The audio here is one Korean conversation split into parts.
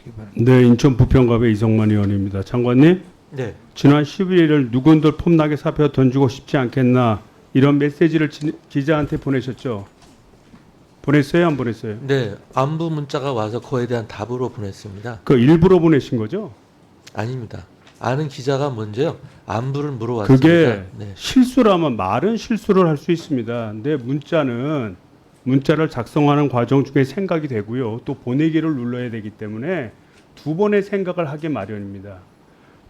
주시기 바랍니다. 네, 인천 부평갑의 이성만 의원입니다. 장관님, 네, 지난 11일 누군들 폼나게 사표 던지고 싶지 않겠나 이런 메시지를 기자한테 보내셨죠? 보냈어요, 안 보냈어요? 네, 안부 문자가 와서 그에 대한 답으로 보냈습니다. 그 일부러 보내신 거죠? 아닙니다. 아는 기자가 먼저요 안부를 물어왔습니다. 그게 네, 실수라면 말은 실수를 할 수 있습니다. 근데 문자를 작성하는 과정 중에 생각이 되고요. 또 보내기를 눌러야 되기 때문에 두 번의 생각을 하기 마련입니다.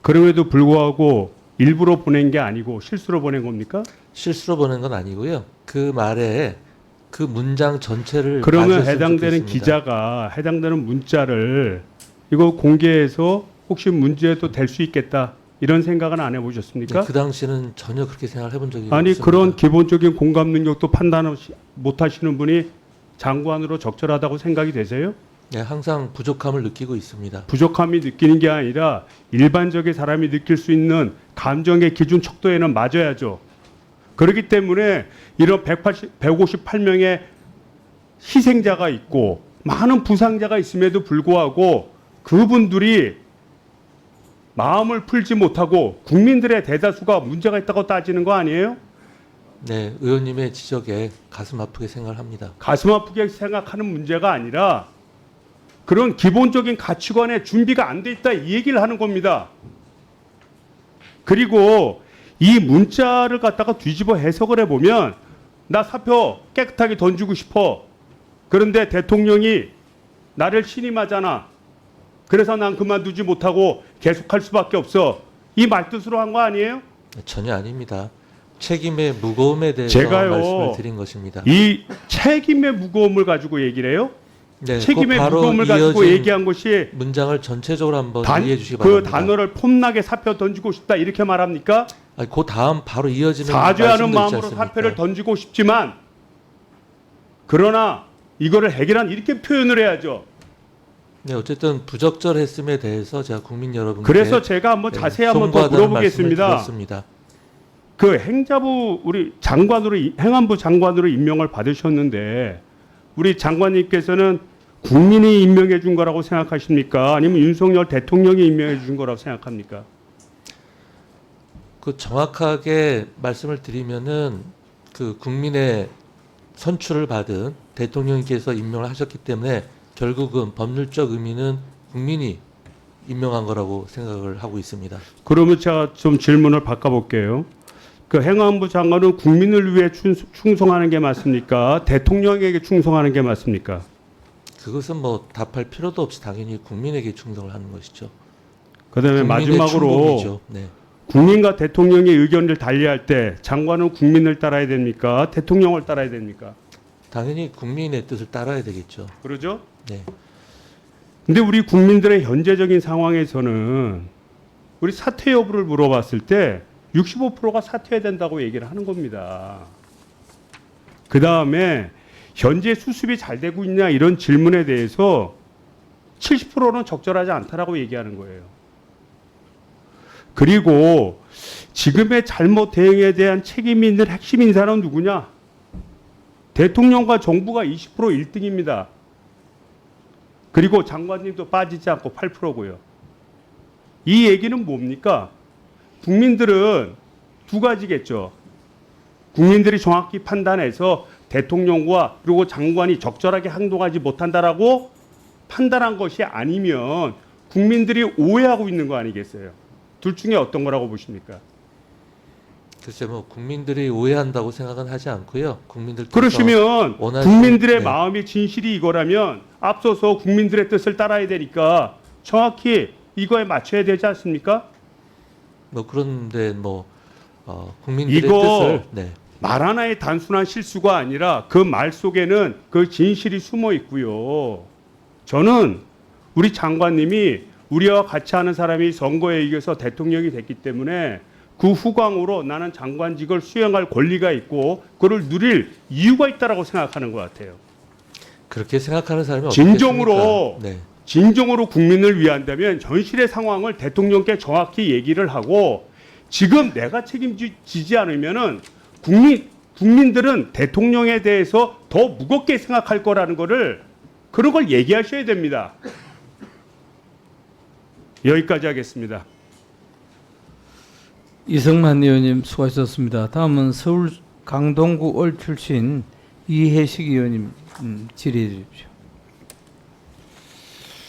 그럼에도 불구하고 일부러 보낸 게 아니고 실수로 보낸 겁니까? 실수로 보낸 건 아니고요. 그 말에 그 문장 전체를 그러면 봐주셨으면 해당되는 좋겠습니다. 기자가 해당되는 문자를 이거 공개해서 혹시 문제도 될 수 있겠다 이런 생각은 안 해보셨습니까? 네, 그 당시는 전혀 그렇게 생각을 해본 적이 아니 없습니다. 그런 기본적인 공감 능력도 판단 못하시는 분이 장관으로 적절하다고 생각이 되세요? 네, 항상 부족함을 느끼고 있습니다. 부족함이 느끼는 게 아니라 일반적인 사람이 느낄 수 있는 감정의 기준 척도에는 맞아야죠. 그렇기 때문에 이런 158명의 희생자가 있고 많은 부상자가 있음에도 불구하고 그분들이 마음을 풀지 못하고 국민들의 대다수가 문제가 있다고 따지는 거 아니에요? 네, 의원님의 지적에 가슴 아프게 생각을 합니다. 가슴 아프게 생각하는 문제가 아니라 그런 기본적인 가치관의 준비가 안 돼 있다 이 얘기를 하는 겁니다. 그리고 이 문자를 갖다가 뒤집어 해석을 해보면 나 사표 깨끗하게 던지고 싶어. 그런데 대통령이 나를 신임하잖아. 그래서 난 그만두지 못하고 계속할 수밖에 없어. 이 말뜻으로 한 거 아니에요? 네, 전혀 아닙니다. 책임의 무거움에 대해서 제가요, 말씀을 드린 것입니다. 이 책임의 무거움을 가지고 얘기를 해요? 네, 책임의 그 바로 무거움을 가지고 이어진 얘기한 것이 문장을 전체적으로 한번 이해해 주시기 그 바랍니다. 단어를 폼나게 사표 던지고 싶다 이렇게 말합니까? 아니, 그 다음 바로 이어지는 사죄하는 말씀도 있지 마음으로 않습니까? 사표를 던지고 싶지만 그러나 이거를 해결한 이렇게 표현을 해야죠. 네, 어쨌든 부적절했음에 대해서 제가 국민 여러분께 그래서 제가 한번 자세히 한번 더 송구하다는 물어보겠습니다. 말씀을 드렸습니다. 그 행자부 우리 장관으로 행안부 장관으로 임명을 받으셨는데 우리 장관님께서는 국민이 임명해 준 거라고 생각하십니까? 아니면 윤석열 대통령이 임명해 준 거라고 생각합니까? 그 정확하게 말씀을 드리면은 그 국민의 선출을 받은 대통령께서 임명을 하셨기 때문에 결국은 법률적 의미는 국민이 임명한 거라고 생각을 하고 있습니다. 그러면 제가 좀 질문을 바꿔볼게요. 그 행안부 장관은 국민을 위해 충성하는 게 맞습니까? 대통령에게 충성하는 게 맞습니까? 그것은 뭐 답할 필요도 없이 당연히 국민에게 충성을 하는 것이죠. 그다음에 국민의 마지막으로 충복이죠. 네. 국민과 대통령의 의견을 달리할 때 장관은 국민을 따라야 됩니까? 대통령을 따라야 됩니까? 당연히 국민의 뜻을 따라야 되겠죠. 그러죠? 네. 근데 우리 국민들의 현재적인 상황에서는 우리 사퇴 여부를 물어봤을 때 65%가 사퇴해야 된다고 얘기를 하는 겁니다. 그 다음에 현재 수습이 잘 되고 있냐 이런 질문에 대해서 70%는 적절하지 않다라고 얘기하는 거예요. 그리고 지금의 잘못 대응에 대한 책임이 있는 핵심 인사는 누구냐? 대통령과 정부가 20% 1등입니다. 그리고 장관님도 빠지지 않고 8%고요. 이 얘기는 뭡니까? 국민들은 두 가지겠죠. 국민들이 정확히 판단해서 대통령과 그리고 장관이 적절하게 행동하지 못한다라고 판단한 것이 아니면 국민들이 오해하고 있는 거 아니겠어요? 둘 중에 어떤 거라고 보십니까? 글쎄 뭐 국민들이 오해한다고 생각은 하지 않고요. 국민들께서 그러시면 원하시는- 국민들의 네. 마음이 진실이 이거라면 앞서서 국민들의 뜻을 따라야 되니까 정확히 이거에 맞춰야 되지 않습니까? 뭐 그런데 뭐 국민들의 이거 뜻을 네. 말 하나의 단순한 실수가 아니라 그 말 속에는 그 진실이 숨어 있고요. 저는 우리 장관님이 우리와 같이 하는 사람이 선거에 이겨서 대통령이 됐기 때문에 그 후광으로 나는 장관직을 수행할 권리가 있고 그걸 누릴 이유가 있다라고 생각하는 것 같아요. 그렇게 생각하는 사람이 진정으로 없겠습니까? 네. 진정으로 국민을 위한다면 현실의 상황을 대통령께 정확히 얘기를 하고 지금 내가 책임지지 않으면은 국민들은 대통령에 대해서 더 무겁게 생각할 거라는 거를 그런 걸 얘기하셔야 됩니다. 여기까지 하겠습니다. 이성만 의원님 수고하셨습니다. 다음은 서울 강동구 올 출신 이혜식 의원님 질의해 주십시오.